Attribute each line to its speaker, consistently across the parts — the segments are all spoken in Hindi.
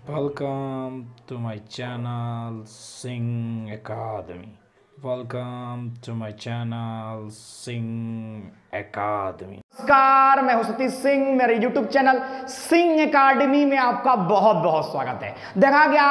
Speaker 1: Welcome to my channel Sing Academy. Welcome to my channel Sing Academy.
Speaker 2: नमस्कार, मैं हूं सतीश सिंह। मेरे YouTube चैनल सिंह एकेडमी में आपका बहुत बहुत स्वागत है। देखा गया,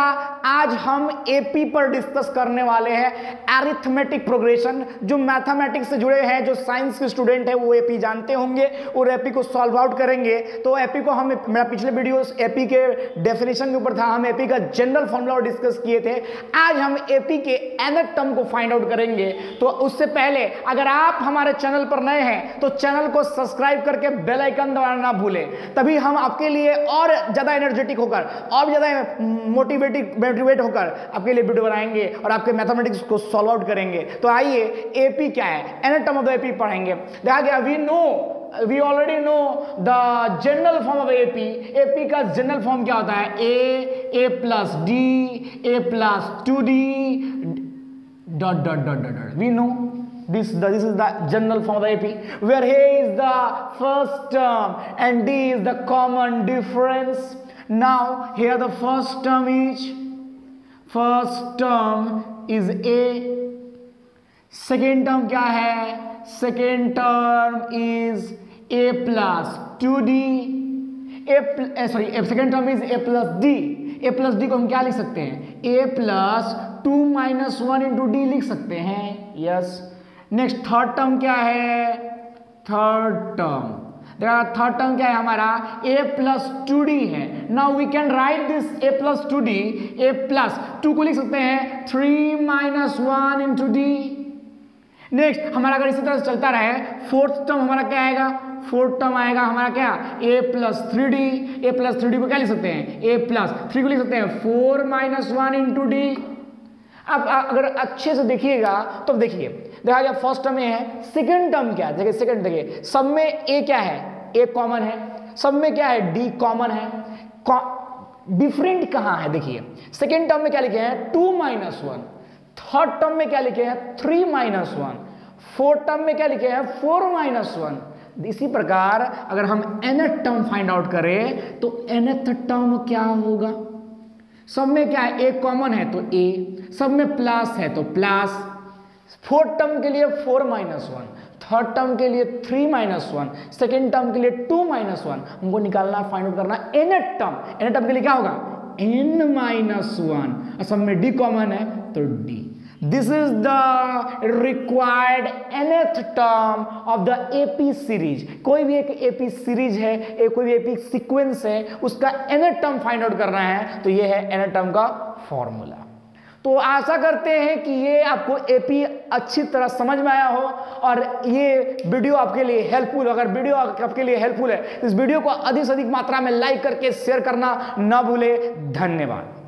Speaker 2: आज हम एपी पर डिस्कस करने वाले हैं अरिथमेटिक प्रोग्रेशन। जो मैथमेटिक्स से जुड़े हैं, जो साइंस के स्टूडेंट है वो एपी जानते होंगे और एपी को सॉल्व आउट करेंगे। तो एपी को हम, मेरा पिछले वीडियो एपी के डेफिनेशन के ऊपर था, हम एपी का जनरल फॉर्मूला डिस्कस किए थे। आज हम एपी के nth टर्म को फाइंड आउट करेंगे। तो उससे पहले अगर आप हमारे चैनल पर नए हैं तो चैनल को सब्सक्राइब करके बेल आइकन दबाना ना भूलें, तभी हम आपके लिए और ज्यादा एनर्जेटिक होकर और ज्यादा मोटिवेट होकर आपके लिए वीडियो बनाएंगे और आपके मैथमेटिक्स को सॉल्व आउट करेंगे। तो आइए, एपी क्या है, nth term of the AP पढ़ेंगे। देखा गया, we already know the general form of AP. AP का जनरल फॉर्म क्या होता है? A plus d, a plus 2d dot dot dot dot dot. We know this is the general form of the AP, where A is the first term and D is the common difference. Now here the first term is A. Second term क्या है? Second term is A plus 2D. Second term is A plus D. A plus D को हम क्या लिख सकते हैं? A plus 2 minus 1 into D लिख सकते हैं। यस। नेक्स्ट थर्ड टर्म क्या है? थर्ड टर्म क्या है हमारा? A plus 2D है। Now we can write this A plus 2D, A plus 2 को लिख सकते हैं 3 minus 1 into D। नेक्स्ट हमारा अगर इसी तरह से चलता रहे, फोर्थ टर्म हमारा क्या आएगा? फोर्थ टर्म आएगा हमारा क्या? A plus 3D। A plus 3D को क्या लिख सकते हैं? A plus 3 को लिख सकते हैं 4 minus 1 into D। अब अगर अच्छे से देखिएगा तो देखिए, देखा गया फर्स्ट टर्म ए है। सेकंड टर्म क्या है? देखिए सेकंड, देखिए सब में A क्या है? A कॉमन है। सब में क्या है? D कॉमन है। डिफरेंट कहाँ है? देखिए सेकंड टर्म में क्या लिखे हैं? 2 minus 1। थर्ड टर्म में क्या लिखे हैं? 3 minus 1। फोर्थ टर्म में क्या लिखे हैं? 4 minus 1। इसी प्रकार अगर हम nth टर्म फाइंड आउट करें तो nth टर्म क्या होगा? सब में क्या है? A कॉमन है तो A, सब में प्लस है तो प्लस। फोर्थ टर्म के लिए 4 minus 1, थर्ड टर्म के लिए 3 minus 1, सेकेंड टर्म के लिए 2 minus 1। हमको निकालना, फाइंड आउट करना nth टर्म। nth टर्म के लिए क्या होगा? n minus 1। और सब में D कॉमन है तो D। This is the required nth term of the AP series। कोई भी एक AP सीरीज है, कोई भी AP सीक्वेंस है, उसका nth टर्म फाइंड आउट करना है तो ये है nth टर्म का फॉर्मूला। तो आशा करते हैं कि ये आपको AP अच्छी तरह समझ में आया हो और ये वीडियो आपके लिए हेल्पफुल। अगर वीडियो आपके लिए हेल्पफुल है, इस वीडियो को अधिक से अधिक मात्रा में लाइक करके शेयर करना ना भूले। धन्यवाद।